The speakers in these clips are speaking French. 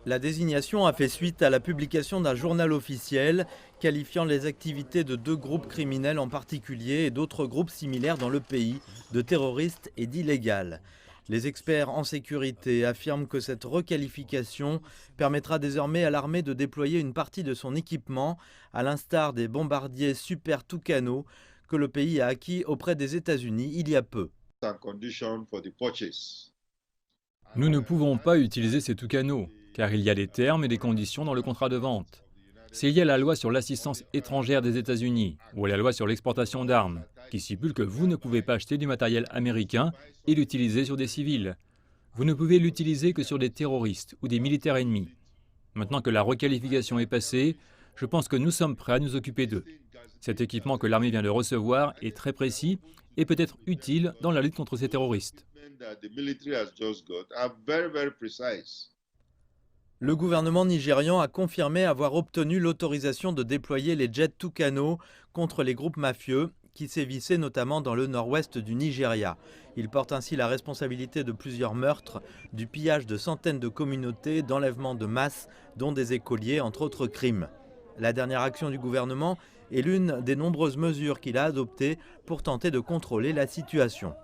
La désignation a fait suite à la publication d'un journal officiel qualifiant les activités de deux groupes criminels en particulier et d'autres groupes similaires dans le pays de terroristes et d'illégales. Les experts en sécurité affirment que cette requalification permettra désormais à l'armée de déployer une partie de son équipement, à l'instar des bombardiers Super Tucano que le pays a acquis auprès des États-Unis il y a peu. Nous ne pouvons pas utiliser ces Tucano, car il y a des termes et des conditions dans le contrat de vente. C'est lié à la loi sur l'assistance étrangère des États-Unis ou à la loi sur l'exportation d'armes, qui stipule que vous ne pouvez pas acheter du matériel américain et l'utiliser sur des civils. Vous ne pouvez l'utiliser que sur des terroristes ou des militaires ennemis. Maintenant que la requalification est passée, je pense que nous sommes prêts à nous occuper d'eux. Cet équipement que l'armée vient de recevoir est très précis et peut être utile dans la lutte contre ces terroristes. Le gouvernement nigérian a confirmé avoir obtenu l'autorisation de déployer les jets Tucano contre les groupes mafieux qui sévissaient notamment dans le nord-ouest du Nigeria. Il porte ainsi la responsabilité de plusieurs meurtres, du pillage de centaines de communautés, d'enlèvements de masse, dont des écoliers, entre autres crimes. La dernière action du gouvernement est l'une des nombreuses mesures qu'il a adoptées pour tenter de contrôler la situation.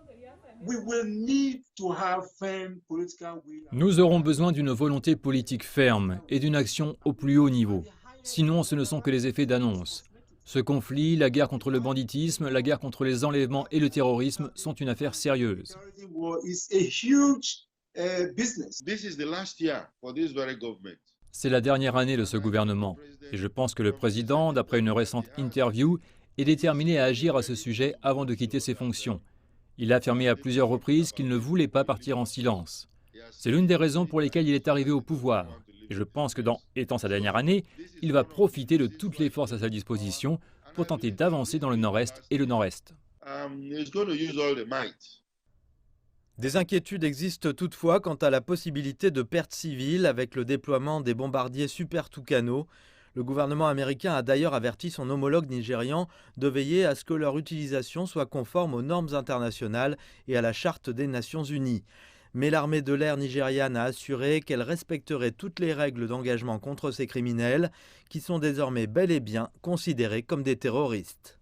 Nous aurons besoin d'une volonté politique ferme et d'une action au plus haut niveau. Sinon, ce ne sont que les effets d'annonce. Ce conflit, la guerre contre le banditisme, la guerre contre les enlèvements et le terrorisme sont une affaire sérieuse. C'est la dernière année de ce gouvernement. Et je pense que le président, d'après une récente interview, est déterminé à agir à ce sujet avant de quitter ses fonctions. Il a affirmé à plusieurs reprises qu'il ne voulait pas partir en silence. C'est l'une des raisons pour lesquelles il est arrivé au pouvoir. Et je pense que étant sa dernière année, il va profiter de toutes les forces à sa disposition pour tenter d'avancer dans le nord-est et le nord-est. Des inquiétudes existent toutefois quant à la possibilité de pertes civiles avec le déploiement des bombardiers Super Tucano. Le gouvernement américain a d'ailleurs averti son homologue nigérian de veiller à ce que leur utilisation soit conforme aux normes internationales et à la Charte des Nations Unies. Mais l'armée de l'air nigériane a assuré qu'elle respecterait toutes les règles d'engagement contre ces criminels, qui sont désormais bel et bien considérés comme des terroristes.